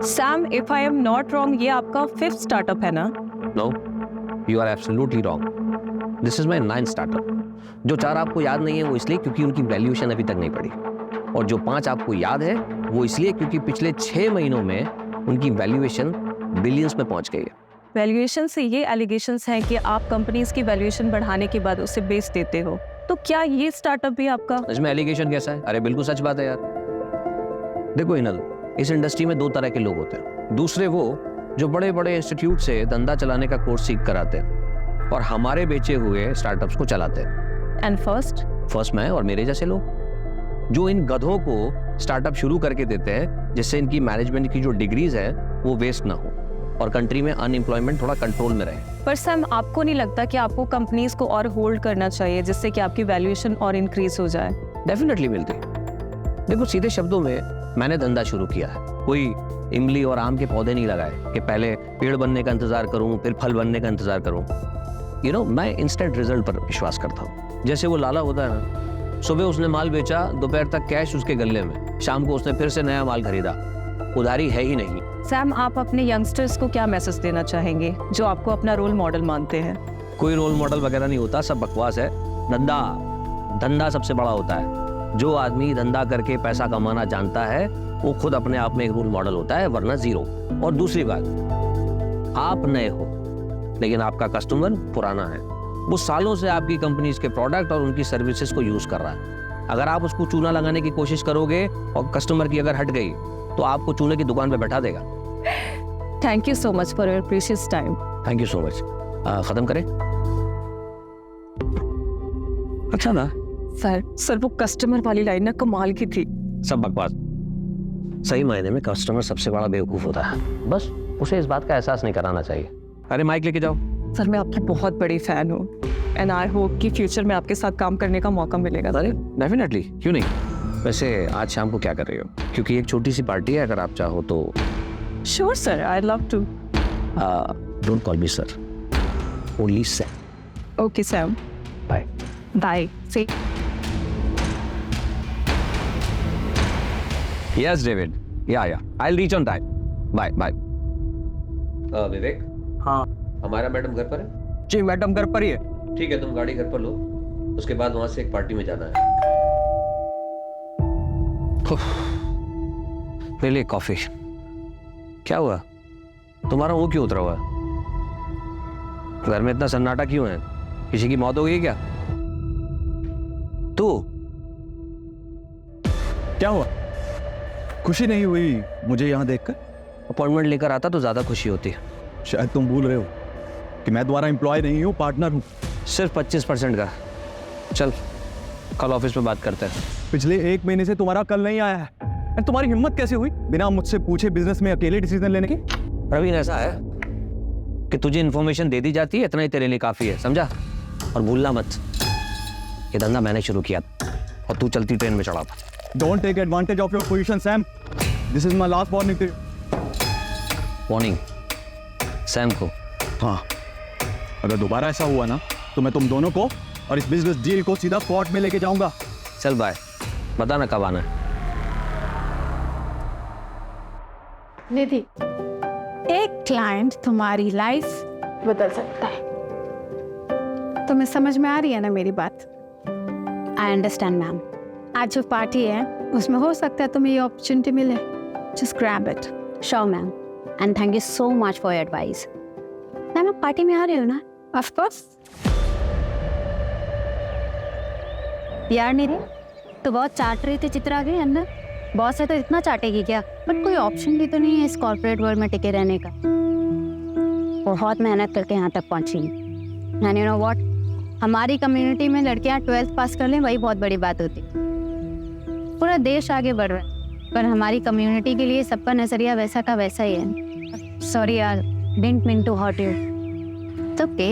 Sam, if I am not wrong, ये आपका 5th startup है ना? No, you are absolutely wrong. This is my 9th startup. जो 4 आपको याद नहीं है वो इसलिए क्योंकि उनकी वैल्यूएशन अभी तक नहीं पड़ी, और जो 5 आपको याद है वो इसलिए क्योंकि पिछले 6 महीनों में उनकी वैल्यूएशन बिलियंस में पहुंच गई है। वैल्यूएशन से ये एलिगेशंस हैं कि आप कंपनीज की वैल्यूएशन बढ़ाने के बाद उसे बेच देते हो, तो क्या ये स्टार्टअप भी आपका? इसमें एलिगेशन कैसा है? अरे बिल्कुल सच बात है यार। देखो इनल, इस इंडस्ट्री में 2 तरह के लोग होते हैं। दूसरे वो जो बड़े बड़े इंस्टीट्यूट से धंधा चलाने का कोर्स सीख कर आते हैं और हमारे बेचे हुए स्टार्टअप्स को चलाते हैं। एंड फर्स्ट मैं और मेरे जैसे लोग जो इन गधों को स्टार्टअप शुरू करके देते हैं जिससे इनकी मैनेजमेंट की जो डिग्रीज है वो वेस्ट ना हो और कंट्री में अनएम्प्लॉयमेंट थोड़ा कंट्रोल में रहे। पर सैम, आपको नहीं लगता कि आपको कंपनीज को और होल्ड करना चाहिए जिससे कि आपकी वैल्यूएशन और इंक्रीज हो जाए? डेफिनेटली मिलती। देखो सीधे शब्दों में मैंने धंधा शुरू किया है। कोई इमली और आम के पौधे नहीं लगाए कि पहले पेड़ बनने का इंतजार करूं फिर फल बनने का इंतजार करूं। मैं इंस्टेंट रिजल्ट पर विश्वास करता हूं। जैसे वो लाला होता है ना, सुबह उसने माल बेचा, दोपहर तक कैश उसके गले में, शाम को उसने फिर से नया माल खरीदा। उधारी है ही नहीं। सैम, आप अपने यंगस्टर्स को क्या मैसेज देना चाहेंगे जो आपको अपना रोल मॉडल मानते हैं? कोई रोल मॉडल वगैरह नहीं होता, सब बकवास है। धंधा सबसे बड़ा होता है। जो आदमी धंधा करके पैसा कमाना जानता है वो खुद अपने आप में एक रोल मॉडल होता है, वरना जीरो। और दूसरी बात, आप नए हो लेकिन आपका कस्टमर पुराना है। वो सालों से आपकी कंपनीज के प्रोडक्ट और उनकी सर्विसेज को यूज कर रहा है। अगर आप उसको चूना लगाने की कोशिश करोगे और कस्टमर की अगर हट गई तो आपको चूने की दुकान पे बैठा देगा। Thank you so much for your precious time. Thank you so much. खत्म करें? अच्छा ना सर वो कस्टमर वाली लाइन ना कमाल की थी। सब बकवास। सही मायने में कस्टमर सबसे बड़ा बेवकूफ होता है, बस उसे इस बात का एहसास नहीं कराना चाहिए। अरे माइक लेके जाओ। सर मैं आपकी बहुत बड़ी फैन हूँ एंड आई होप कि फ्यूचर में आपके साथ काम करने का मौका मिलेगा। अरे डेफिनेटली, क्यों नहीं। वैसे आज शाम को क्या कर रही हो? क्योंकि एक छोटी सी पार्टी है, अगर आप चाहो तो। Sure sir, I love to. Don't call me sir, only Sam. Okay Sam, bye bye. See Yes, David. Yeah. I'll reach on time. Bye. Vivek. हाँ हमारा मैडम घर पर है? जी मैडम घर पर ही है। ठीक है, तुम गाड़ी घर पर लो, उसके बाद वहां से एक पार्टी में जाना है। ले ले कॉफी। क्या हुआ? तुम्हारा मुंह क्यों उतरा हुआ है? घर में इतना सन्नाटा क्यों है? किसी की मौत हो गई क्या? तू क्या हुआ? खुशी नहीं हुई मुझे यहाँ देखकर? अपॉइंटमेंट लेकर आता तो ज्यादा खुशी होती है। शायद तुम भूल रहे हो कि मैं तुम्हारा एम्प्लॉय नहीं हूँ, पार्टनर हूँ। सिर्फ 25% का। चल कल ऑफिस में बात करते हैं। पिछले 1 महीने से तुम्हारा कल नहीं आया है। और तुम्हारी हिम्मत कैसे हुई बिना मुझसे पूछे बिजनेस में अकेले डिसीजन लेने की? प्रवीण, ऐसा है कि तुझे इन्फॉर्मेशन दे दी जाती है, इतना ही तेरे लिए काफी है, समझा? और भूलना मत, ये धंधा मैंने शुरू किया और तू चलती ट्रेन में चढ़ा था। Don't take advantage of your position, Sam. This is my last warning to you. Warning Sam को? हाँ, अगर दोबारा ऐसा हुआ ना तो मैं तुम दोनों को और इस बिजनेस डील को सीधा कोर्ट में लेके जाऊंगा। चल बाय, बता ना कब आना है। निधि, एक क्लाइंट तुम्हारी लाइफ बदल सकता है। तुम्हें समझ में आ रही है ना मेरी बात? I understand ma'am. आज जो पार्टी है उसमें हो सकता है तुम्हें ये अपॉर्चुनिटी मिले। Just grab it. Sure ma'am, and thank you so much for your advice. Ma'am आप पार्टी में आ रहे हो ना? Of course. यार निधि, तो बहुत चाट रही थी चित्रा के अंदर। बॉस है तो इतना चाटेगी क्या? बट कोई ऑप्शन भी तो नहीं है इस कॉर्पोरेट वर्ल्ड में टिके रहने का। बहुत मेहनत करके यहाँ तक पहुँची। एंड यू नो व्हाट, हमारी कम्युनिटी में लड़कियाँ 12th पास कर लें वही बहुत बड़ी बात होती। पूरा देश आगे बढ़ रहा है पर हमारी कम्युनिटी के लिए सबका नजरिया वैसा का वैसा ही है। सॉरी यार, didn't mean to hurt you. It's okay.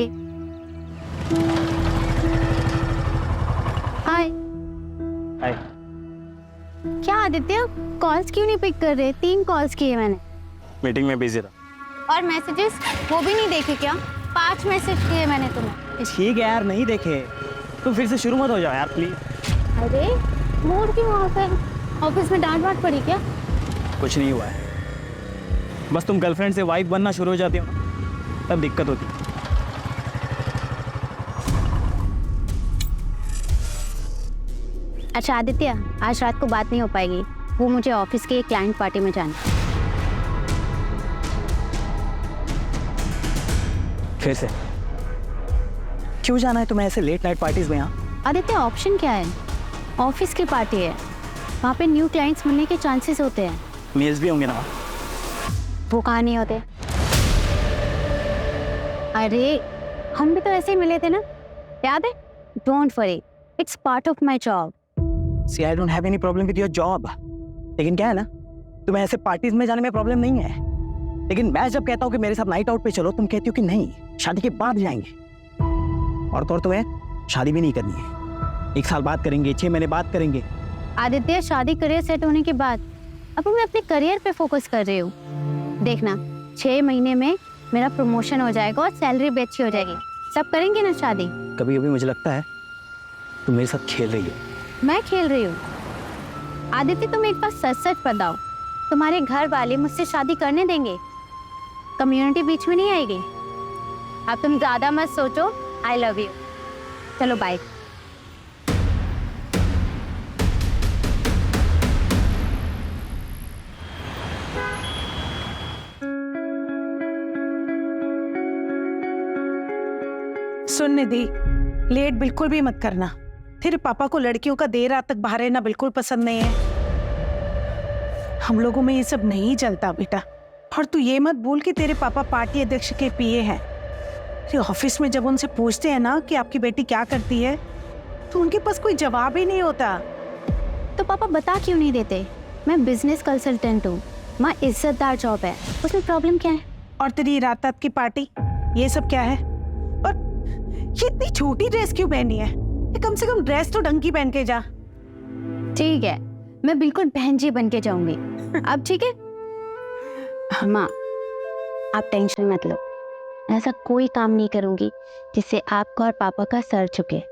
Hi. Hi. क्या आदित्य, कॉल्स क्यों नहीं पिक कर रहे? 3 कॉल्स किए मैंने। मीटिंग में बिजी था। और मैसेजेस वो भी नहीं देखे क्या? 5 मैसेज किए मैंने तुम्हें। ठीक है यार, नहीं देखे तो फिर से शुरू मत हो जाओ यार प्लीज। अरे मूड क्यों ऑफ है? ऑफिस में डांट वाट पड़ी क्या? कुछ नहीं हुआ है, बस तुम गर्लफ्रेंड से वाइफ बनना शुरू हो जाती हो ना, तब दिक्कत होती है। अच्छा आदित्य, आज रात को बात नहीं हो पाएगी, वो मुझे ऑफिस के क्लाइंट पार्टी में जाना है। फिर से क्यों जाना है तुम्हें ऐसे लेट नाइट पार्टीज में? यहाँ आदित्य ऑप्शन क्या है? ऑफिस की पार्टी है, वहाँ पे न्यू क्लाइंट्स मिलने के चांसेस होते हैं। मेल्स भी होंगे ना? वो कहाँ नहीं होते? अरे हम भी तो ऐसे ही मिले थे ना, याद है? Don't worry, it's part of my job. See I don't have any problem with your job, लेकिन क्या है ना, तुम्हें ऐसे पार्टीज में जाने में प्रॉब्लम नहीं है, लेकिन मैं जब कहता हूँ कि मेरे साथ नाइट आउट पे चलो, तुम कहती हो कि नहीं, शादी के बाद जाएंगे। और तो और तुम्हें शादी भी नहीं करनी है, 1 साल बाद करेंगे, 6 महीने बाद करेंगे। आदित्य शादी करियर सेट होने के बाद अब मैं अपने करियर पे फोकस कर रही हूँ। देखना 6 महीने में मेरा प्रमोशन हो जाएगा और सैलरी भी अच्छी हो जाएगी, सब करेंगे ना शादी। कभी कभी मुझे लगता है तुम मेरे साथ खेल रही हो। मैं खेल रही हूँ? आदित्य तुम एक बार सच सच बताओ, तुम्हारे घर वाले मुझसे शादी करने देंगे? कम्युनिटी बीच में नहीं आएगी? अब तुम ज्यादा मत सोचो, आई लव यू। चलो बाय। सुन निधि, लेट बिल्कुल भी मत करना। तेरे पापा को लड़कियों का देर रात तक बाहर रहना बिल्कुल पसंद नहीं है। हम लोगों में ये सब नहीं चलता बेटा। और तू ये मत भूल कि तेरे पापा पार्टी अध्यक्ष के पीए हैं। तेरे ऑफिस में जब उनसे पूछते हैं ना कि आपकी बेटी क्या करती है, तो उनके पास कोई जवाब ही नहीं होता। तो पापा बता क्यों नहीं देते? मैं बिजनेस कंसल्टेंट हूँ, माँ इज्जतदार जॉब है, उसमें प्रॉब्लम क्या है? और तेरी रात रात की पार्टी, ये सब क्या है? और ये इतनी छोटी ड्रेस क्यों पहनी है? कम से कम ड्रेस तो ढंग की पहन के जा। ठीक है, मैं बिल्कुल बहन जी बन के जाऊंगी। अब ठीक है? माँ आप टेंशन मत लो, ऐसा कोई काम नहीं करूंगी जिससे आपका और पापा का सर झुके।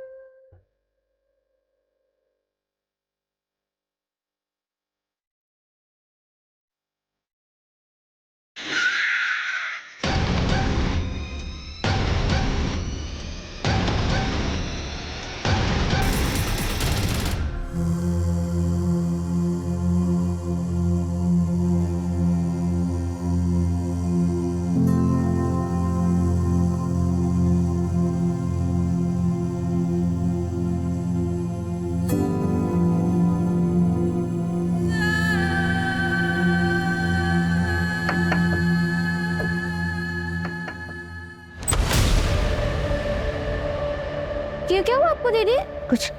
क्या हुआ आपको दीदी? कुछ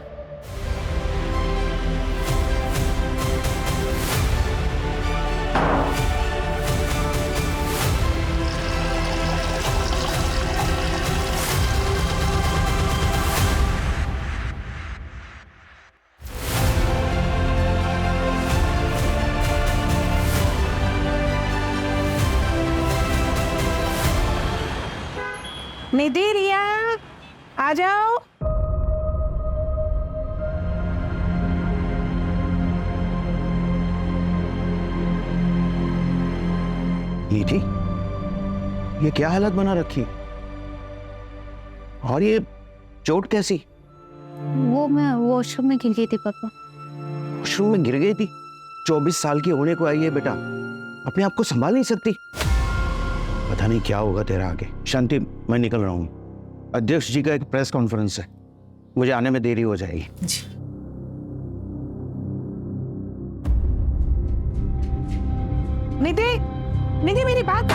निधि, रिया आ जाओ। निधि, ये क्या हालत बना रखी? और ये चोट कैसी? वो मैं वॉशरूम में गिर गई थी पापा। वॉशरूम में गिर गई थी? 24 साल की होने को आई है बेटा, अपने आप को संभाल नहीं सकती? पता नहीं क्या होगा तेरा आगे। शांति, मैं निकल रहा हूँ, अध्यक्ष जी का एक प्रेस कॉन्फ्रेंस है, मुझे आने में देरी हो जाएगी। जी। निधि, निधि मेरी बात।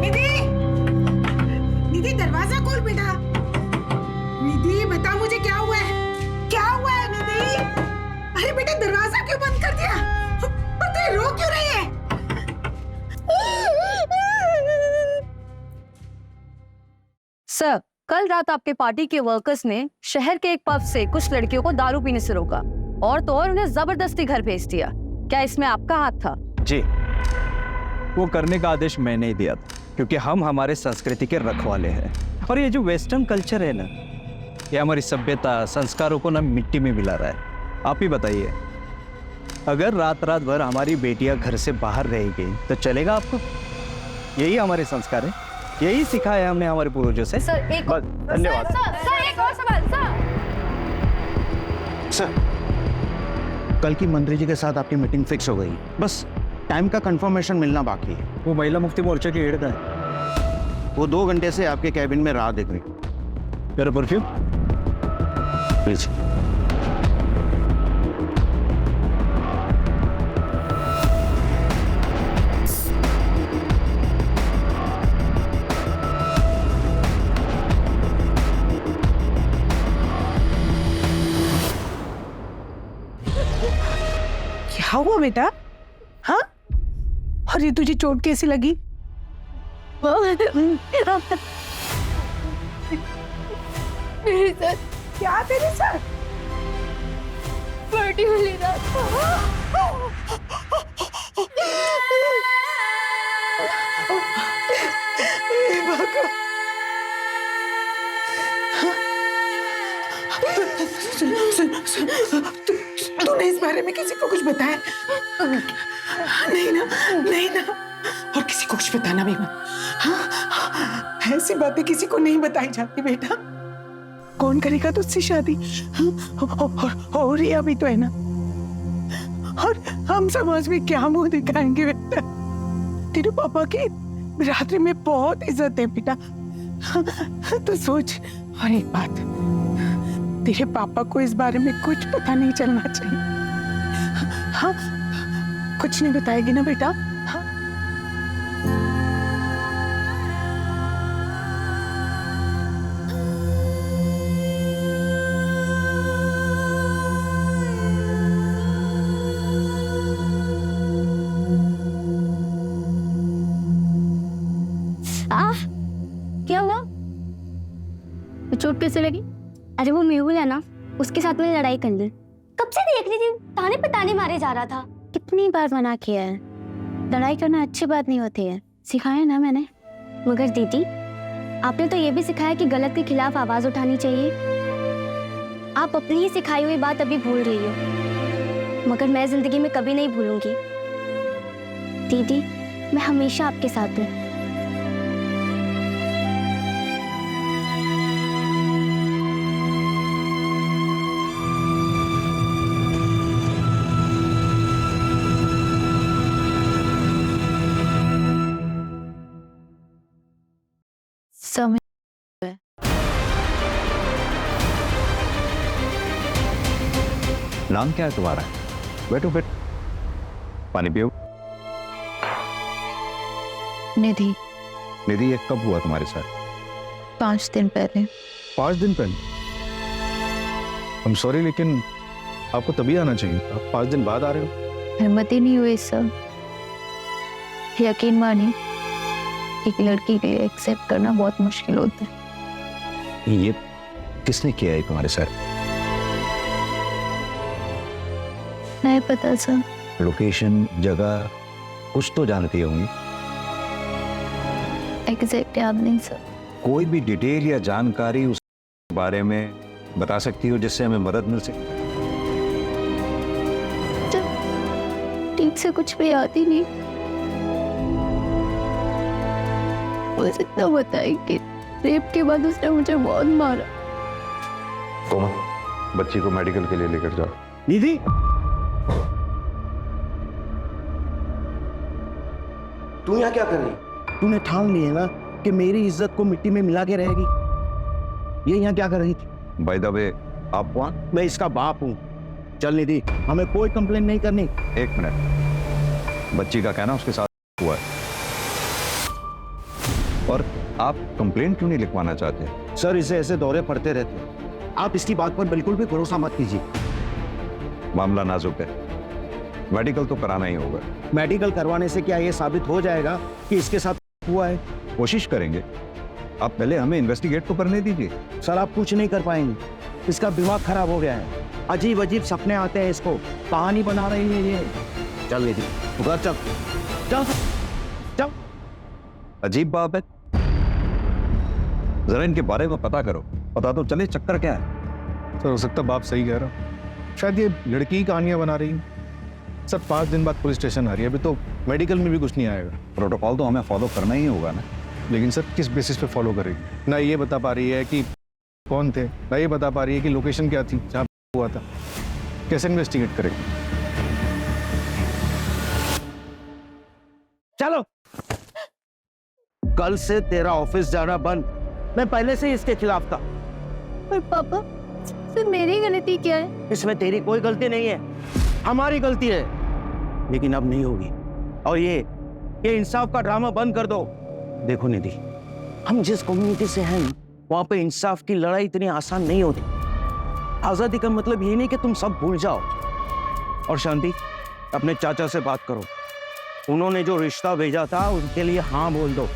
निधि, निधि दरवाजा खोल बेटा। निधि बता मुझे क्या हुआ है? क्या हुआ है निधि? अरे बेटा दरवाजा क्यों बंद कर दिया? और तू रो क्यों रही है? सर, कल रात आपके पार्टी के वर्कर्स ने शहर के एक पब से कुछ लड़कियों को दारू पीने से रोका और तो और उन्हें जबरदस्ती घर भेज दिया। क्या इसमें आपका हाथ था? जी, वो करने का आदेश मैंने ही दिया था, क्योंकि हम हमारे संस्कृति के रखवाले हैं। और ये जो वेस्टर्न कल्चर है ना, ये हमारी सभ्यता संस्कारों को ना मिट्टी में मिला रहा है। आप ही बताइए, अगर रात रात भर हमारी बेटियां घर से बाहर रहेगी तो चलेगा आपको? यही हमारे संस्कार है, यही सिखाया हमने हमारे पूर्वजों से। सर एक बस, धन्यवाद। सर एक और सवाल सर, कल की मंत्री जी के साथ आपकी मीटिंग फिक्स हो गई, बस टाइम का कंफर्मेशन मिलना बाकी है। वो महिला मुक्ति मोर्चा की हेड है, वो 2 घंटे से आपके कैबिन में राह देख रही। मेरा परफ्यूम प्लीज। क्या हुआ बेटा? हाँ, और ये तुझे चोट कैसी लगी? क्या तेरे साथ? पार्टी में ले रहा तूने इस बारे में किसी को कुछ बताया? नहीं ना, नहीं ना, और किसी को कुछ बताना भी मत। हाँ, ऐसी बातें किसी को नहीं बताई जाती बेटा। कौन करेगा तुझसे शादी? और ये अभी तो है ना, और हम समाज में क्या मुंह दिखाएंगे बेटा? तेरे पापा की रात्रि में बहुत इज्जत है बेटा। तो सोच, और एक बात, तेरे पापा को इस बारे में कुछ पता नहीं चलना चाहिए। हाँ, कुछ नहीं बताएगी ना बेटा? हाँ? क्या हुआ? चोट कैसे लगी? अरे वो मेहुल है ना, उसके साथ मैंने लड़ाई कर ली। कब से देख रही थी, ताने पे ताने मारे जा रहा था। कितनी बार मना किया है, लड़ाई करना अच्छी बात नहीं होती है, सिखाया ना मैंने। मगर दीदी, आपने तो ये भी सिखाया कि गलत के खिलाफ आवाज उठानी चाहिए। आप अपनी ही सिखाई हुई बात अभी भूल रही हो, मगर मैं जिंदगी में कभी नहीं भूलूंगी। दीदी, मैं हमेशा आपके साथ हूँ। समय नाम क्या है तुम्हारा? बैठो बैठो, पानी पियो। निधि। निधि, ये कब हुआ तुम्हारे साथ? 5 दिन पहले। 5 दिन पहले? I'm sorry, लेकिन आपको तभी आना चाहिए, आप 5 दिन बाद आ रहे हो। हिम्मत ही नहीं हुई सर। यकीन मानिए, एक लड़की के लिए एक्सेप्ट करना बहुत मुश्किल होता है। ये किसने किया है तुम्हारे साथ? नहीं पता सर। लोकेशन, जगह कुछ तो जानती होंगी। एग्जैक्ट याद नहीं सर। कोई भी डिटेल या जानकारी उस बारे में बता सकती हो जिससे हमें मदद मिल सके? ठीक से कुछ भी याद ही नहीं, बस इतना बताया कि रेप के बाद उसने मुझे बहुत मारा। कोमल, बच्ची को मेडिकल के लिए लेकर जाओ। निधि, तू यहाँ क्या कर रही? तूने ठान ली है ना कि मेरी इज्जत को मिट्टी में मिला के रहेगी। ये यहाँ क्या कर रही थी? बाय द वे, आप कौन? मैं इसका बाप हूँ। चल निधि, हमें कोई कंप्लेन नहीं करनी। 1 मिनट, बच्ची का कहना उसके साथ हुआ है, और आप कंप्लेंट क्यों नहीं लिखवाना चाहते? सर, इसे ऐसे दौरे पड़ते रहते हैं, आप इसकी बात पर बिल्कुल भी भरोसा मत कीजिए। मामला नाजुक है, मेडिकल तो कराना ही होगा। मेडिकल करवाने से क्या ये साबित हो जाएगा कि इसके साथ हुआ है? कोशिश करेंगे, आप पहले हमें इन्वेस्टिगेट तो करने दीजिए। सर, आप कुछ नहीं कर पाएंगे, इसका दिमाग खराब हो गया है, अजीब अजीब सपने आते हैं इसको, कहानी बना रही है ये। चल निधि, तू घर चल, चल चल। अजीब बात है, जरा इनके बारे में पता करो, पता तो चले चक्कर क्या है। सर, हो सकता बाप सही कह रहा, शायद ये लड़की की कहानियां बना रही है। सर 5 दिन बाद पुलिस स्टेशन आ रही है, अभी तो मेडिकल में भी कुछ नहीं आएगा। प्रोटोकॉल तो हमें फॉलो करना ही होगा ना। लेकिन सर किस बेसिस पे फॉलो करेगी? ना ये बता पा रही है कि कौन थे, ना ये बता पा रही है कि लोकेशन क्या थी जहाँ हुआ था। कैसे इन्वेस्टिगेट करेगी? चलो, कल से तेरा ऑफिस जाना बंद। मैं पहले से ही इसके खिलाफ था। पर पापा, सिर्फ मेरी गलती क्या है? इसमें तेरी कोई गलती नहीं है, हमारी गलती है। लेकिन अब नहीं होगी। और ये इंसाफ का ड्रामा बंद कर दो। देखो निधि, हम जिस कम्युनिटी से हैं वहां पे इंसाफ की लड़ाई इतनी आसान नहीं होती। आजादी का मतलब ये नहीं कि तुम सब भूल जाओ। और शांति, अपने चाचा से बात करो। उन्होंने जो रिश्ता भेजा था उनके लिए हाँ बोल दो,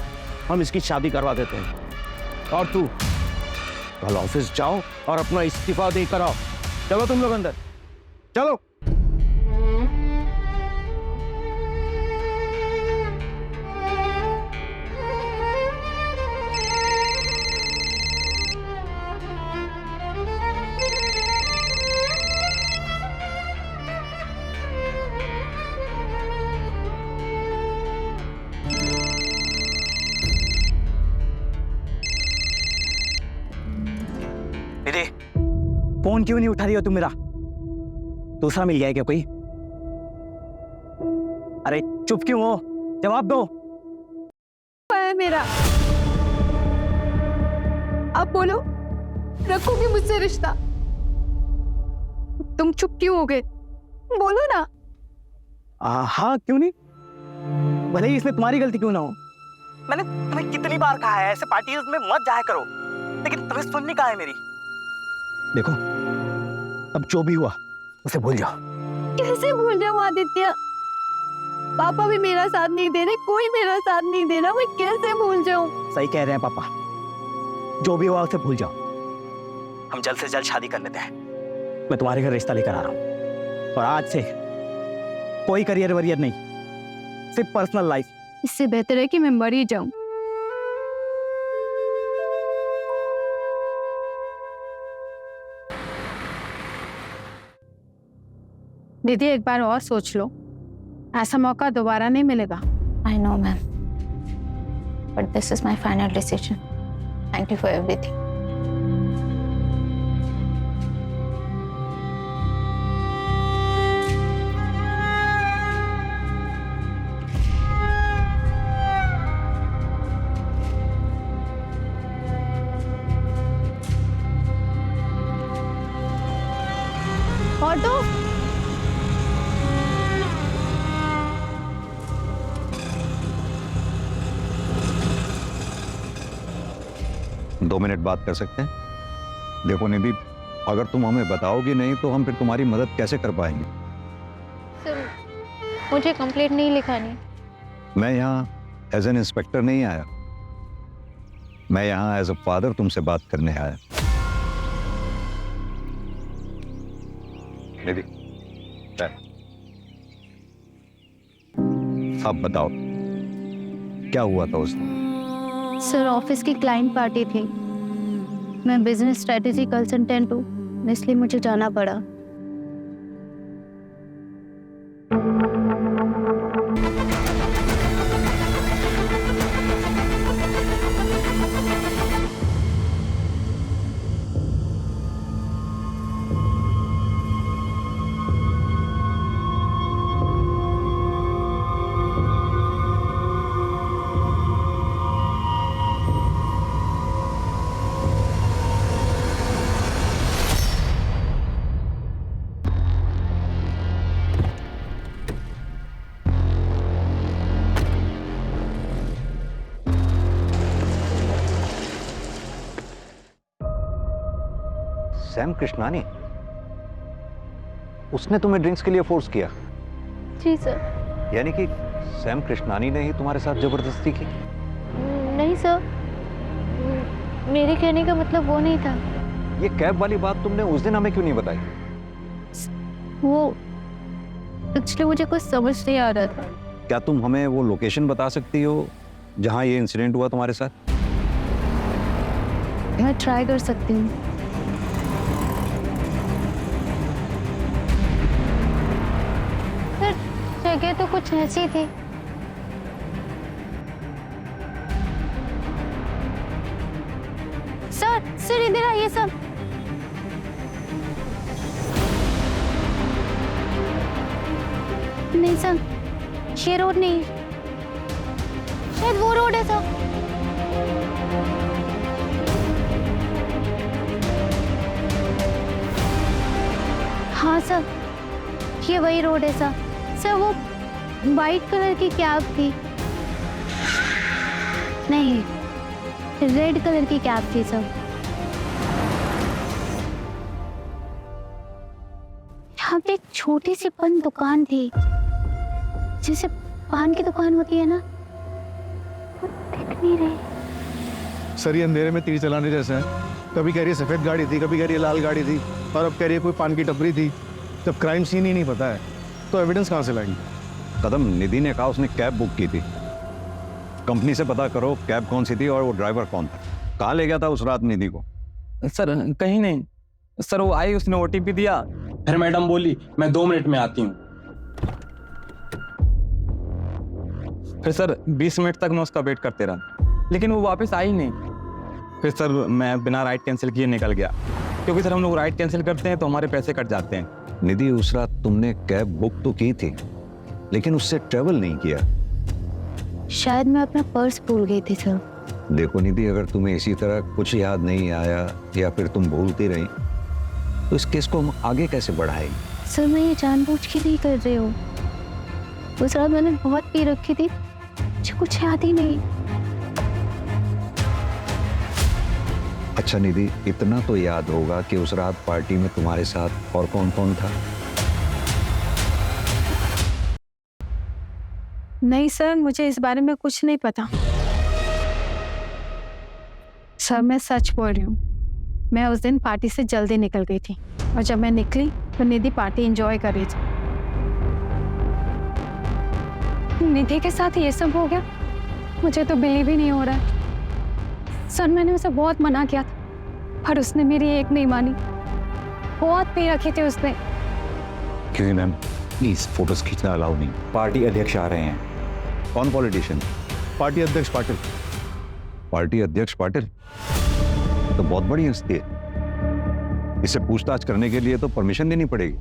हम इसकी शादी करवा देते हैं। और तू कल ऑफिस जाओ और अपना इस्तीफा देकर आओ। चलो तुम लोग अंदर, चलो। फोन क्यों नहीं उठा रही हो तुम मेरा? दूसरा मिल गया क्या कोई? अरे चुप क्यों हो? जवाब दो। है मेरा, आप बोलो, रखोगे मुझसे रिश्ता? तुम चुप क्यों हो गए? बोलो ना। हाँ, क्यों नहीं? भले ही इसमें तुम्हारी गलती क्यों ना हो। मैंने तुम्हें कितनी बार कहा है ऐसे पार्टीज में मत जाया करो, लेकिन तुम्हें सुननी कहाँ है मेरी? देखो, अब जो भी हुआ उसे भूल जाओ। कैसे भूल जाऊं आदित्य? पापा भी मेरा साथ नहीं दे रहे, कोई मेरा साथ नहीं दे रहा, मैं कैसे भूल जाऊं? सही कह रहे हैं पापा, जो भी हुआ उसे भूल जाओ। हम जल्द से जल्द शादी कर लेते हैं। मैं तुम्हारे घर रिश्ता लेकर आ रहा हूँ, और आज से कोई करियर वरियर नहीं, सिर्फ पर्सनल लाइफ। इससे बेहतर है कि मैं मर ही जाऊं। दीदी, एक बार और सोच लो, ऐसा मौका दोबारा नहीं मिलेगा। I know, ma'am. But this is my final decision. Thank you for everything. Auto, 2 minute बात कर सकते हैं? देखो निधि, अगर तुम हमें बताओगी नहीं तो हम फिर तुम्हारी मदद कैसे कर पाएंगे? सर, मुझे कंप्लेंट नहीं लिखानी। मैं यहाँ एज एन इंस्पेक्टर नहीं आया, मैं यहाँ एज अ फादर तुमसे बात करने आया। निधि, अब बताओ क्या हुआ था उस दिन? सर, ऑफिस की क्लाइंट पार्टी थी। मैं बिजनेस स्ट्रेटेजी कंसल्टेंट हूँ, इसलिए मुझे जाना पड़ा। सैम कृष्णानी, उसने तुम्हें ड्रिंक्स के लिए फोर्स किया? जी सर। यानी कि सैम कृष्णानी ने ही तुम्हारे साथ जबरदस्ती की? नहीं सर, मेरे कहने का मतलब वो नहीं था। ये कैब वाली बात तुमने उस दिन हमें क्यों नहीं बताई? वो एक्चुअली मुझे कुछ समझ नहीं आ रहा था। क्या तुम हमें वो लोकेशन बता सकती हो जहां ये इंसिडेंट हुआ तुम्हारे साथ? मैं ट्राई कर सकती हूँ। सर, जगह तो कुछ ऐसी थी। सर इधर आइए सर। नहीं सर, ये रोड नहीं, शायद वो रोड है सर। हाँ सर, ये वही रोड है सर। सर वो वाइट कलर की कैब थी, नहीं रेड कलर की कैब थी सर। यहाँ पे एक छोटी सी पान दुकान थी, जैसे पान की दुकान होती है ना, वो दिख नहीं रही। सर ये अंधेरे में तीर चलाने जैसे है। कभी कह रही है सफेद गाड़ी थी, कभी कह रही है लाल गाड़ी थी, और अब कह रही है कोई पान की टपरी थी। जब क्राइम सीन ही नहीं पता है तो एविडेंस कहाँ से लाएंगे? कदम, निधि ने कहा उसने कैब बुक की थी। कंपनी से पता करो कैब कौन सी थी और वो ड्राइवर कौन था। कहाँ ले गया था उस रात निधि को? सर कहीं नहीं सर, वो आई, उसने ओटीपी दिया, फिर मैडम बोली मैं 2 मिनट में आती हूँ। फिर सर 20 मिनट तक मैं उसका वेट करते रहा, लेकिन वो वापस आई नहीं। फिर सर मैं बिना राइड कैंसिल किए निकल गया, क्योंकि सर हम लोग राइड कैंसिल करते हैं तो हमारे पैसे कट जाते हैं। निधि, उस रात तुमने कैब बुक तो की थी लेकिन उससे ट्रेवल नहीं किया। शायद मैं अपना पर्स भूल गई थी सर। देखो निधि, अगर तुम्हें इसी तरह कुछ याद नहीं आया या फिर तुम भूलती रही तो इस केस को हम आगे कैसे बढ़ाएंगे? सर मैं ये जानबूझ के नहीं कर रही हूँ, उस रात मैंने बहुत पी रखी थी, मुझे कुछ याद ही नहीं। अच्छा निधि, इतना तो याद होगा कि उस रात पार्टी में तुम्हारे साथ और कौन कौन था? नहीं सर, मुझे इस बारे में कुछ नहीं पता। सर मैं सच बोल रही हूँ, मैं उस दिन पार्टी से जल्दी निकल गई थी, और जब मैं निकली तो निधि पार्टी एंजॉय कर रही थी। निधि के साथ ये सब हो गया, मुझे तो बिलीव ही नहीं हो रहा है। सर मैंने उसे बहुत मना किया था, पर उसने मेरी एक नहीं मानी। बहुत पी रखी थी उसने। क्यों मैम, प्लीज फोटोज खींचना अलाउ नहीं। पार्टी अध्यक्ष आ रहे हैं। कौन पॉलिटिशियन? पार्टी अध्यक्ष पाटिल। पार्टी अध्यक्ष पाटिल तो बहुत बड़ी हस्ती है, इससे पूछताछ करने के लिए तो परमिशन देनी पड़ेगी।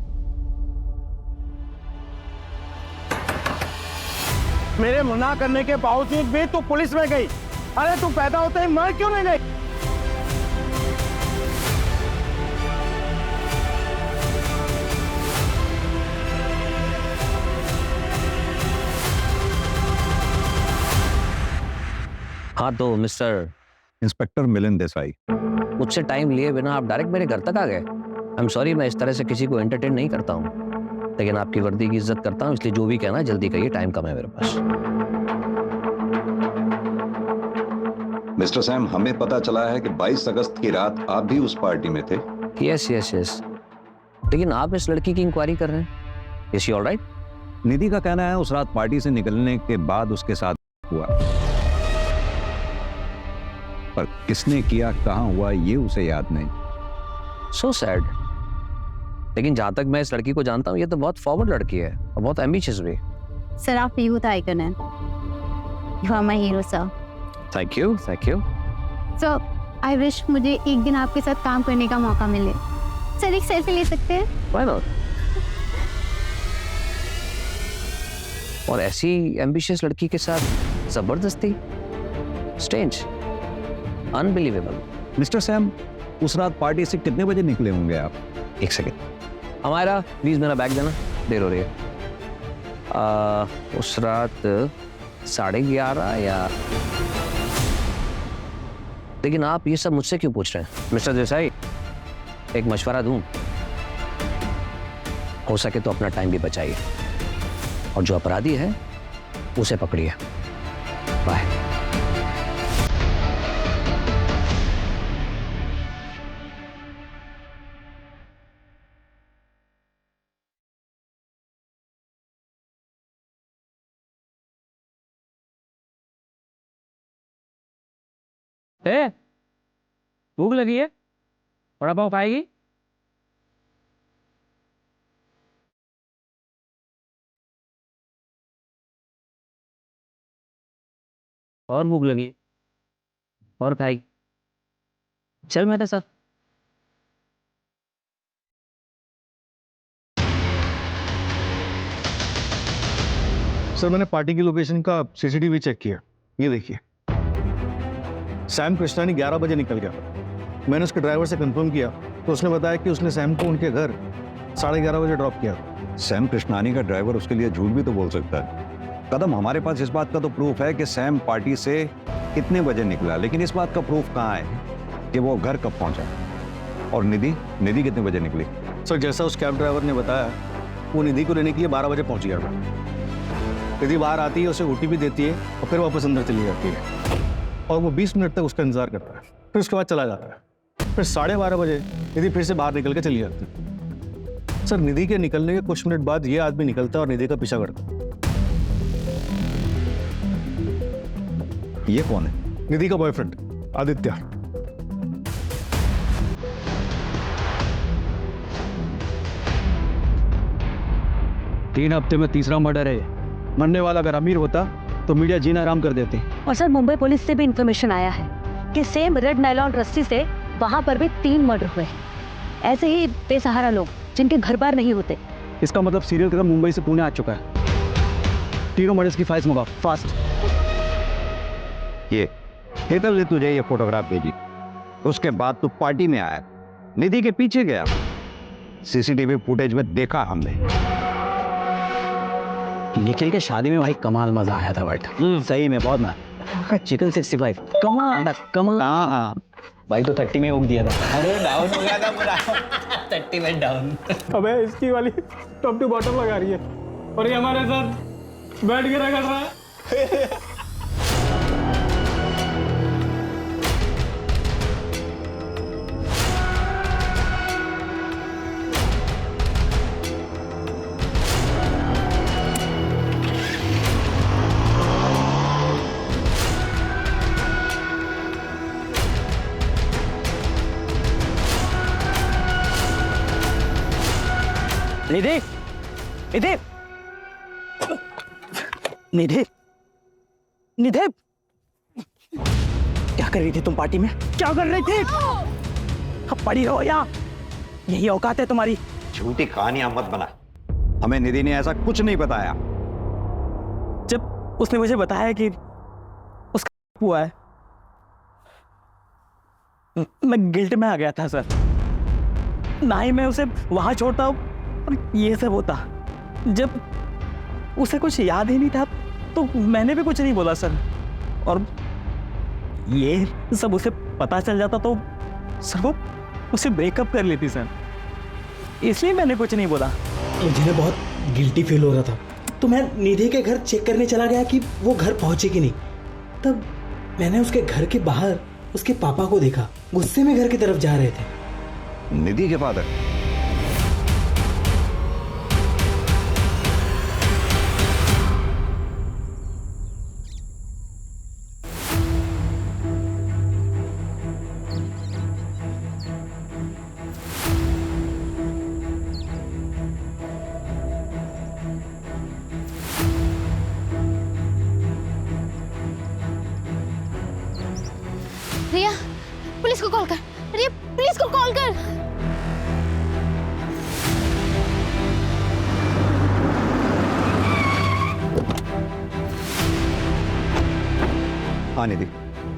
मेरे मना करने के बावजूद भी तू पुलिस में गई। अरे तू पैदा होते ही मर क्यों नहीं गई? हाँ तो मिस्टर इंस्पेक्टर मिलिंद देसाई। मुझसे टाइम लिए बिना आप डायरेक्ट मेरे घर तक आ गए। आई एम सॉरी, मैं इस तरह से किसी को एंटरटेन नहीं करता हूँ, लेकिन आपकी वर्दी की इज्जत करता हूँ, इसलिए जो भी कहना है जल्दी कहिए, टाइम कम है मेरे पास। मिस्टर सैम, हमें पता चला है कि 22 अगस्त की रात आप भी उस पार्टी में थे। यस यस यस, लेकिन आप इस लड़की की इंक्वायरी कर रहे हैं। Is she alright? निधि का कहना है उस रात पार्टी से निकलने के बाद उसके साथ हुआ, पर किसने किया, कहां हुआ, ये उसे याद नहीं। So sad. लेकिन जहां तक मैं इस लड़की को जानता हूँ, ये तो बहुत फॉरवर्ड लड़की है और बहुत एम्बिशियस भी। सर आप यूथ आइकन हैं, you are my hero sir. Thank you thank you. Sir I wish मुझे एक दिन आपके साथ काम करने का मौका मिले। सर एक सेल्फी ले सकते हैं? Why not? और ऐसी एम्बिशियस लड़की के साथ जबरदस्ती, स्ट्रेंज, अनबिलीवेबल। मिस्टर सैम, उस रात पार्टी से कितने बजे निकले होंगे आप? एक सेकेंड, हमारा प्लीज मेरा बैग देना, देर हो रही है। उस रात 11:30 या, लेकिन आप ये सब मुझसे क्यों पूछ रहे हैं? मिस्टर देसाई, एक मशवरा दूं, हो सके तो अपना टाइम भी बचाइए, और जो अपराधी है उसे पकड़िए। बाय। भूख लगी है, वड़ा पाव खाएगी? और भूख लगी और खाई। चल मेरे साथ। सर मैंने पार्टी की लोकेशन का सीसीटीवी चेक किया, ये देखिए सैम कृष्णानी 11 बजे निकल गया। मैंने उसके ड्राइवर से कंफर्म किया तो उसने बताया कि उसने सैम को उनके घर 11:30 बजे ड्रॉप किया। सैम कृष्णानी का ड्राइवर उसके लिए झूठ भी तो बोल सकता है। कदम, हमारे पास इस बात का तो प्रूफ है कि सैम पार्टी से कितने बजे निकला, लेकिन इस बात का प्रूफ कहाँ है कि वो घर कब पहुंचा। और निधि कितने बजे निकली? सर जैसा उस कैब ड्राइवर ने बताया, वो निधि को लेने के लिए 12 बजे पहुंच गया था। निधि बाहर आती है, उसे ओटीपी देती है और फिर वापस अंदर चली जाती है और वो 20 मिनट तक उसका इंतजार करता है, फिर उसके बाद चला जाता है। फिर 12:30 बजे निधि फिर से बाहर निकल के चली जाती है। सर निधि के निकलने के कुछ मिनट बाद ये आदमी निकलता है और निधि का पीछा करता है। ये कौन है? निधि का बॉयफ्रेंड आदित्य। तीन हफ्ते में तीसरा मर्डर है। मरने वाला अगर अमीर होता तो मीडिया जीना आराम कर देती। और सर मुंबई पुलिस से भी इंफॉर्मेशन आया है कि सेम रेड नायलॉन रस्सी से वहां पर भी 3 मर्डर हुए। ऐसे ही बेसहारा लोग जिनके घर बार नहीं होते। इसका मतलब सीरियल किलर मुंबई से पुणे आ चुका है। तीनों मर्डर्स की फाइल्स मंगाओ फास्ट। ये हेतल ने तुझे ये फोटोग्राफ भेजी, उसके बाद तू पार्टी में आया, निधि के पीछे गया। सीसीटीवी फुटेज में देखा हमने। निखिल के शादी में भाई कमाल मजा आया था बट सही में बहुत मजा। चिकन 65 कमाल। हाँ भाई तो 30 में उग दिया था। अरे डाउन हो गया था पूरा 30 में डाउन। अबे इसकी वाली टॉप टू बॉटम लगा रही है और ये हमारे साथ बैठ के रगड़ रहा है। निधि निधि निधि निधि क्या कर रही थी तुम पार्टी में? क्या कर रही थी? अब पड़ी रहो यहाँ, यही औकात है तुम्हारी। झूठी कहानियां मत बना, हमें निधि ने ऐसा कुछ नहीं बताया। जब उसने मुझे बताया कि उसका हुआ है, मैं गिल्ट में आ गया था सर। ना ही मैं उसे वहां छोड़ता हूँ और ये सब होता। जब उसे कुछ याद ही नहीं था तो मैंने भी कुछ नहीं बोला सर। और ये सब उसे पता चल जाता तो सर वो उसे ब्रेकअप कर लेती सर, इसलिए मैंने कुछ नहीं बोला। मुझे ना बहुत गिल्टी फील हो रहा था, तो मैं निधि के घर चेक करने चला गया कि वो घर पहुंचे कि नहीं। तब मैंने उसके घर के बाहर उसके पापा को देखा, गुस्से में घर की तरफ जा रहे थे। निधि के फादर? रिया, पुलिस को कॉल कर। रिया, पुलिस को कॉल कर। हाँ निधि,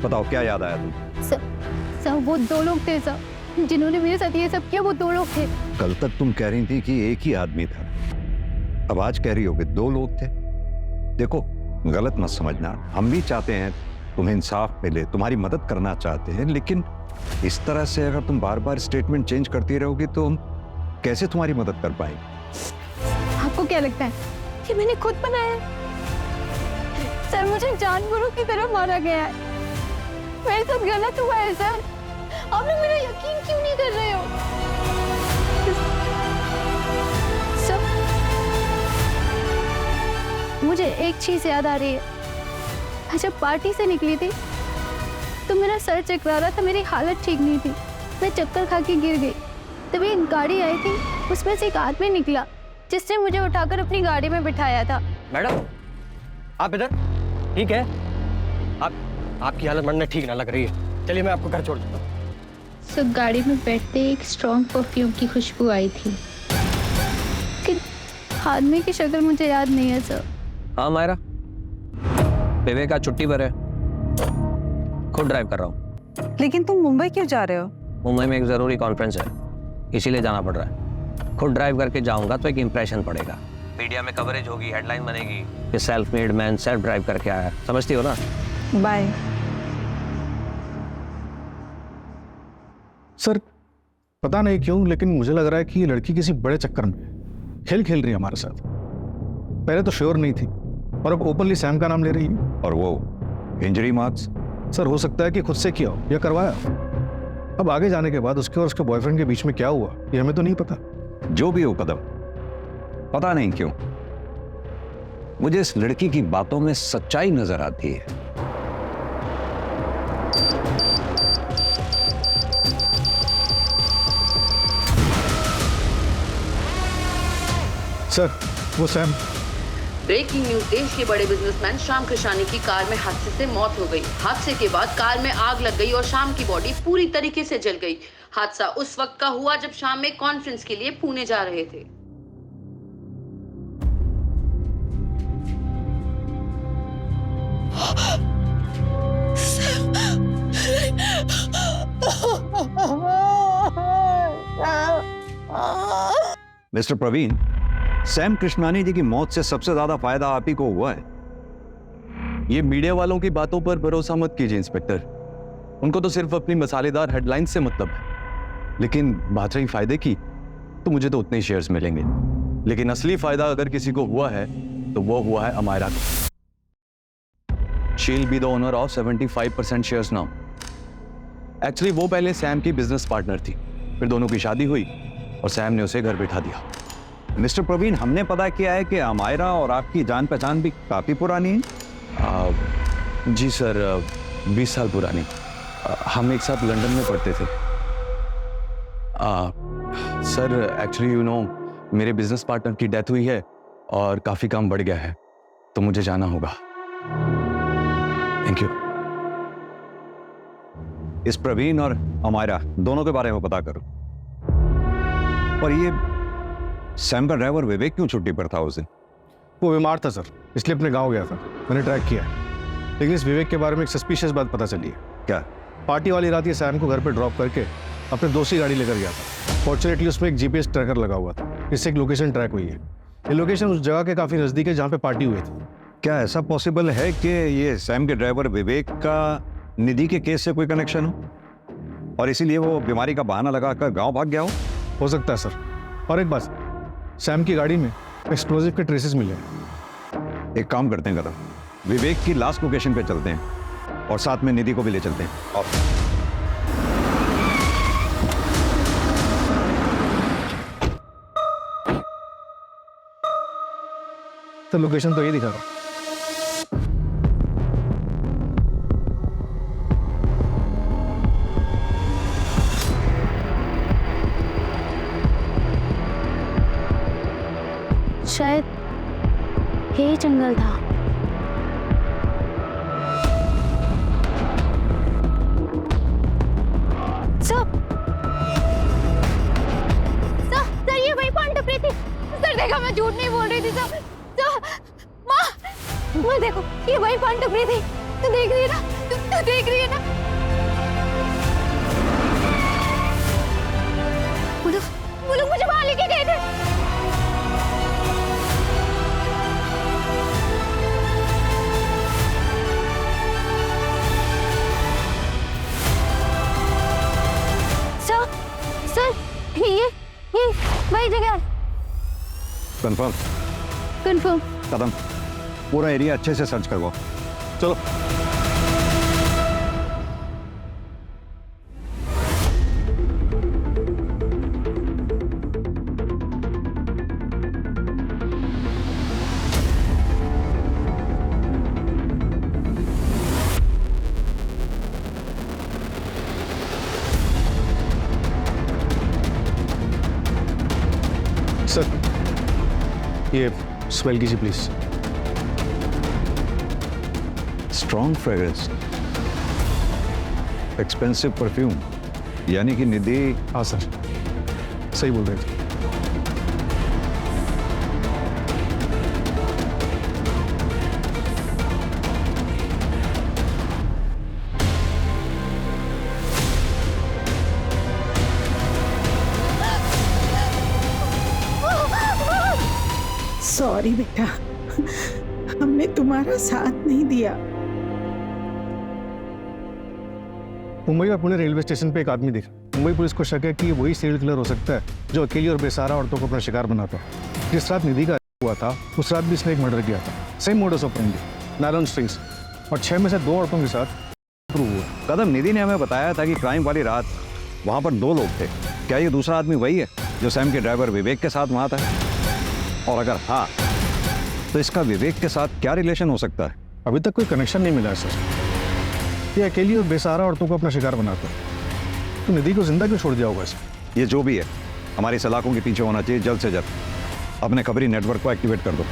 बताओ क्या याद आया तुम? सर वो 2 लोग थे सर, जिन्होंने मेरे साथ ये सब किया। वो 2 लोग थे। कल तक तुम कह रही थी कि एक ही आदमी था, अब आज कह रही हो कि 2 लोग थे। देखो गलत मत समझना, हम भी चाहते हैं तुम्हें इंसाफ मिले, तुम्हारी मदद करना चाहते हैं, लेकिन इस तरह से अगर तुम बार बार स्टेटमेंट चेंज करती रहोगी तो हम कैसे तुम्हारी मदद कर पाएंगे? आपको क्या लगता है कि मैंने खुद बनाया? सर मुझे जानवरों की तरह मारा गया है। मेरे साथ गलत हुआ है सर। आप लोग मेरा यकीन क्यों नहीं कर रहे हो? सर मुझे एक चीज याद आ रही है। मैं जब पार्टी से निकली थी तो मेरा सर चकरा रहा था, मेरी हालत ठीक नहीं थी, मैं चक्कर खा के गिर गई। तभी एक गाड़ी आई थी, उसमें से एक आदमी निकला जिसने मुझे उठाकर अपनी गाड़ी में बिठाया था। मैडम आप इधर? ठीक है, आपकी हालत मरने ठीक ना लग रही है, चलिए मैं आपको घर छोड़ देता हूँ। सो गाड़ी में बैठते एक स्ट्रॉन्ग परफ्यूम की खुशबू आई थी कि आदमी की शक्ल मुझे याद नहीं है सर। हाँ मायरा, विवेक आज छुट्टी पर है, खुद ड्राइव कर रहा हूँ। लेकिन तुम मुंबई क्यों जा रहे हो? मुंबई में एक जरूरी कॉन्फ्रेंस है, इसीलिए जाना पड़ रहा है। खुद ड्राइव करके जाऊंगा तो एक इंप्रेशन पड़ेगा, मीडिया में कवरेज होगी, हेडलाइन बनेगी कि self made man self drive करके आया, समझती हो ना? बाय। सर पता नहीं क्यों लेकिन मुझे लग रहा है कि ये लड़की किसी बड़े चक्कर में खेल रही है हमारे साथ। पहले तो श्योर नहीं थी और अब ओपनली सैम का नाम ले रही है। और वो इंजरी मार्क्स? सर हो सकता है कि खुद से किया हो या करवाया। अब आगे जाने के बाद उसके और उसके बॉयफ्रेंड के बीच में क्या हुआ ये हमें तो नहीं पता। जो भी हो कदम, पता नहीं क्यों मुझे इस लड़की की बातों में सच्चाई नजर आती है। सर वो सैम। ब्रेकिंग न्यूज, देश के बड़े बिजनेसमैन श्याम कृष्णानी की कार में हादसे से मौत हो गई। हादसे के बाद कार में आग लग गई और श्याम की बॉडी पूरी तरीके से जल गई। हादसा उस वक्त का हुआ जब श्याम एक कॉन्फ्रेंस के लिए पुणे जा रहे थे। मिस्टर प्रवीण, सैम कृष्णानी जी की मौत से सबसे ज्यादा फायदा आप ही को हुआ है। ये मीडिया वालों की बातों पर भरोसा मत कीजिए इंस्पेक्टर, उनको तो सिर्फ अपनी मसालेदार हेडलाइन से मतलब है। लेकिन बात रही फायदे की, तो मुझे तो उतने ही शेयर्स मिलेंगे, लेकिन असली फायदा अगर किसी को हुआ है तो वो हुआ है अमायरा को। She will be the owner of 75% shares now. Actually वो पहले सैम की बिजनेस पार्टनर थी, फिर दोनों की शादी हुई और सैम ने उसे घर बिठा दिया। मिस्टर प्रवीण, हमने पता किया है कि अमायरा और आपकी जान पहचान भी काफी पुरानी है। जी सर, 20 साल पुरानी। हम एक साथ लंदन में पढ़ते थे। सर एक्चुअली यू नो मेरे बिजनेस पार्टनर की डेथ हुई है और काफी काम बढ़ गया है, तो मुझे जाना होगा। Thank you. इस प्रवीण और अमायरा दोनों के बारे में पता करो। और ये सैम का ड्राइवर विवेक क्यों छुट्टी पर था उस दिन? वो बीमार था सर, इसलिए अपने गांव गया था। मैंने ट्रैक किया है, लेकिन इस विवेक के बारे में एक सस्पिशियस बात पता चली है। क्या? पार्टी वाली रात ये सैम को घर पे ड्रॉप करके अपने दोस्त की गाड़ी लेकर गया था। फॉर्चुनेटली उसमें एक जीपीएस ट्रैकर लगा हुआ था, इससे एक लोकेशन ट्रैक हुई है। ये लोकेशन उस जगह के काफी नजदीक है जहाँ पे पार्टी हुई थी। क्या ऐसा पॉसिबल है कि ये सैम के ड्राइवर विवेक का निधि के केस से कोई कनेक्शन हो और इसीलिए वो बीमारी का बहाना लगाकर गांव भाग गया हो सकता है सर। और एक बात, सैम की गाड़ी में एक्सप्लोजिव के ट्रेसेस मिले हैं। एक काम करते हैं कदम, विवेक की लास्ट लोकेशन पे चलते हैं और साथ में निधि को भी ले चलते हैं। और तो लोकेशन तो ये दिखा रहा। शायद यही जंगल था। सर ये वही पॉइंट टपरी थी। सर देखा, मैं झूठ नहीं बोल रही थी सर। माँ देखो, ये वही पॉइंट टपरी थी। तू देख रही है ना? तू देख रही है ना? वो लोग मुझे वहां लेके गए थे। सर ये वही जगह है। कंफर्म? कंफर्म। कदम, पूरा एरिया अच्छे से सर्च करवाओ। चलो। सर ये स्मेल कीजिए please. Strong fragrance, expensive perfume, यानी कि निधि। हाँ सर, सही बोल रहे थे। सॉरी बेटा, हमने तुम्हारा साथ नहीं दिया। मुंबई में पुणे रेलवे स्टेशन पे एक आदमी दिखा। मुंबई पुलिस को शक है कि ये वही सीरियल किलर हो सकता है जो अकेली और बेसहारा औरतों को अपना शिकार बनाता है। जिस रात निधि का हुआ था उस रात भी इसने एक मर्डर किया था, same modus operandi, nylon strings, और 6 में से 2 औरतों के साथ प्रूव हुआ। कदम, निधि ने हमें बताया था कि क्राइम वाली रात वहां पर 2 लोग थे। क्या ये दूसरा आदमी वही है जो सैम के ड्राइवर विवेक के साथ वहां था? और अगर हाँ, तो इसका विवेक के साथ क्या रिलेशन हो सकता है? अभी तक कोई कनेक्शन नहीं मिला है सर। ये अकेली और बेसहारा औरतों को अपना शिकार बनाता है, तो निधि को जिंदा क्यों छोड़ दिया होगा इसे? ये जो भी है, हमारी सलाखों के पीछे होना चाहिए जल्द से जल्द। अपने खबरी नेटवर्क को एक्टिवेट कर दो।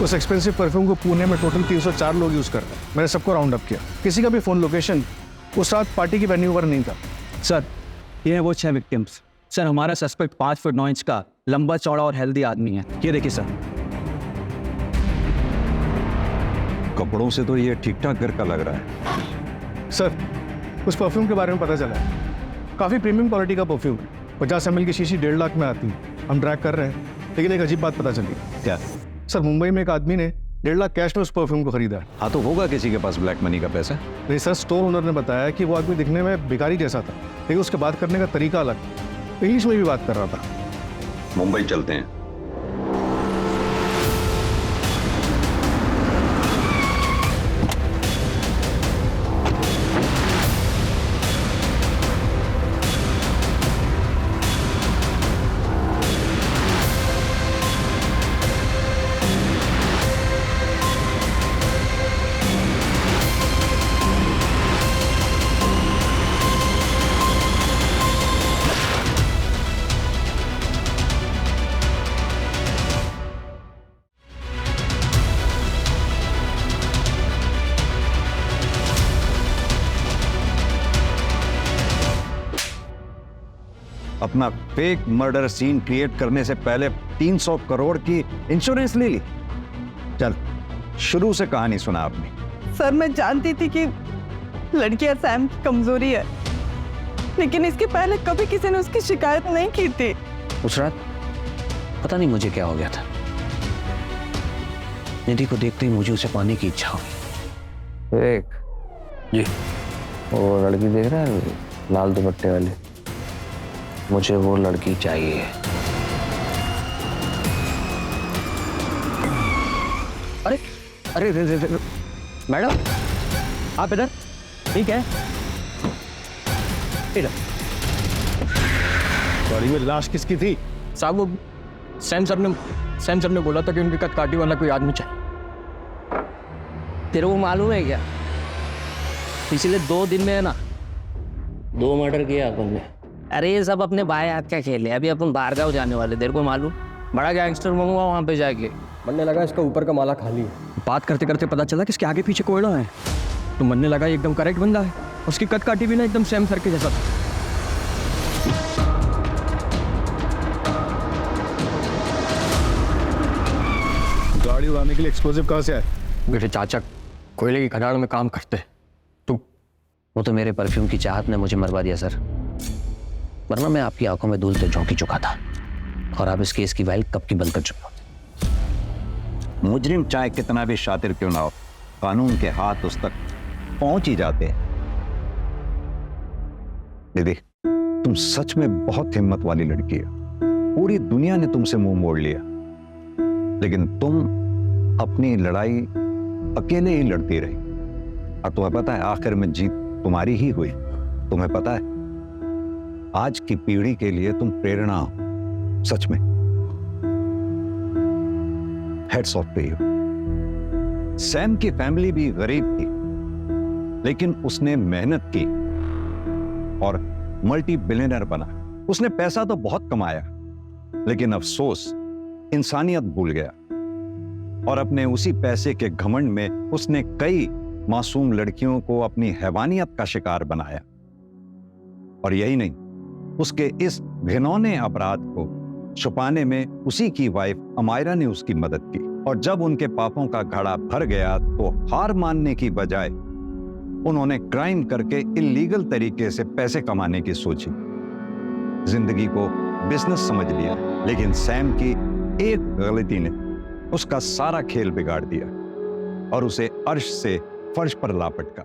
उस एक्सपेंसिव परफ्यूम को पुणे में टोटल 304 लोग यूज कर रहे हैं। मैंने सबको राउंड अप किया, किसी का भी फोन लोकेशन उस रात पार्टी की वेन्यू पर नहीं था। सर, ये है वो 6 विक्टिम्स। सर, हमारा सस्पेक्ट 5 फुट 9 इंच का लंबा चौड़ा और हेल्दी आदमी है। ये देखिए सर। कपड़ों से तो ये ठीक ठाक घर का लग रहा है। सर, उस परफ्यूम के बारे में पता चला है, काफ़ी प्रीमियम क्वालिटी का परफ्यूम है। 50 ml की शीशी 1.5 लाख में आती है। हम ट्रैक कर रहे हैं, लेकिन एक अजीब बात पता चली। क्या? सर, मुंबई में एक आदमी ने 1.5 लाख कैश में उस परफ्यूम को खरीदा है। हाँ, तो होगा किसी के पास ब्लैक मनी का पैसा। नहीं सर, स्टोर ओनर ने बताया कि वो आदमी दिखने में भिखारी जैसा था, लेकिन उसके बात करने का तरीका अलग, इंग्लिश में भी बात कर रहा था। मुंबई चलते हैं। अपना फेक मर्डर सीन क्रिएट करने से पहले 300 करोड़ की इंश्योरेंस ले ली। चल, शुरू से कहानी सुना आपने। सर, मैं जानती थी कि लड़कियां सैम की कमजोरी है, लेकिन इसके पहले कभी किसी ने उसकी शिकायत नहीं की थी। उस रात पता नहीं मुझे क्या हो गया था, निधि को देखते ही मुझे उसे पाने की इच्छा हुई। एक जी, वो लड़की देख रहा है लाल दुपट्टे वाली, मुझे वो लड़की चाहिए। अरे अरे रे, रे, रे, मैडम आप इधर? ठीक है, इधर। गाड़ी में लाश किसकी थी? साहब, वो सैम सर ने बोला था कि उनकी कटकाटी वाला कोई आदमी चाहिए। तेरे को मालूम है क्या, पिछले 2 दिन में है ना 2 मर्डर किया अपन ने। अरे ये सब अपने बाएं हाथ का खेल है। अभी अपन बाहर गाँव जाने वाले, तेरे को मालूम, बड़ा गैंगस्टर बनूंगा वहाँ पे जाके। बनने लगा इसका ऊपर का माला खाली है। बात करते करते पता चला कि इसके आगे पीछे कोयला है, तो मनने लगा ये एकदम करेक्ट बंदा है। उसकी कट काटी भी ना एकदम सैम सर के जैसा था। गाड़ी उड़ाने के लिए एक्सप्लोजिव कहाँ से आए? मेरे चाचा कोयले की खदान में काम करते। वो तो मेरे परफ्यूम की चाहत ने मुझे मरवा दिया सर, वरना मैं आपकी आंखों में धूल तो झोंकी चुका था और आप इस केस की फाइल कब की बंद कर चुके होते। मुजरिम चाहे कितना भी शातिर क्यों ना हो, कानून के हाथ उस तक पहुंच ही जाते हैं। दीदी, तुम सच में बहुत हिम्मत वाली लड़की है। पूरी दुनिया ने तुमसे मुंह मोड़ लिया, लेकिन तुम अपनी लड़ाई अकेले ही लड़ती रही, और तुम्हें पता है आखिर में जीत तुम्हारी ही हुई। तुम्हें पता है आज की पीढ़ी के लिए तुम प्रेरणा हो, सच में। Heads off to you. Sam की फैमिली भी गरीब थी, लेकिन उसने मेहनत की और मल्टी बिलियनर बना। उसने पैसा तो बहुत कमाया, लेकिन अफसोस इंसानियत भूल गया। और अपने उसी पैसे के घमंड में उसने कई मासूम लड़कियों को अपनी हैवानियत का शिकार बनाया। और यही नहीं, उसके इस घिनौने अपराध को छुपाने में उसी की वाइफ अमायरा ने उसकी मदद की। और जब उनके पापों का घड़ा भर गया तो हार मानने की बजाय उन्होंने क्राइम करके इलीगल तरीके से पैसे कमाने की सोची। जिंदगी को बिजनेस समझ लिया, लेकिन सैम की एक गलती ने उसका सारा खेल बिगाड़ दिया और उसे अर्श से फर्श पर ला पटका।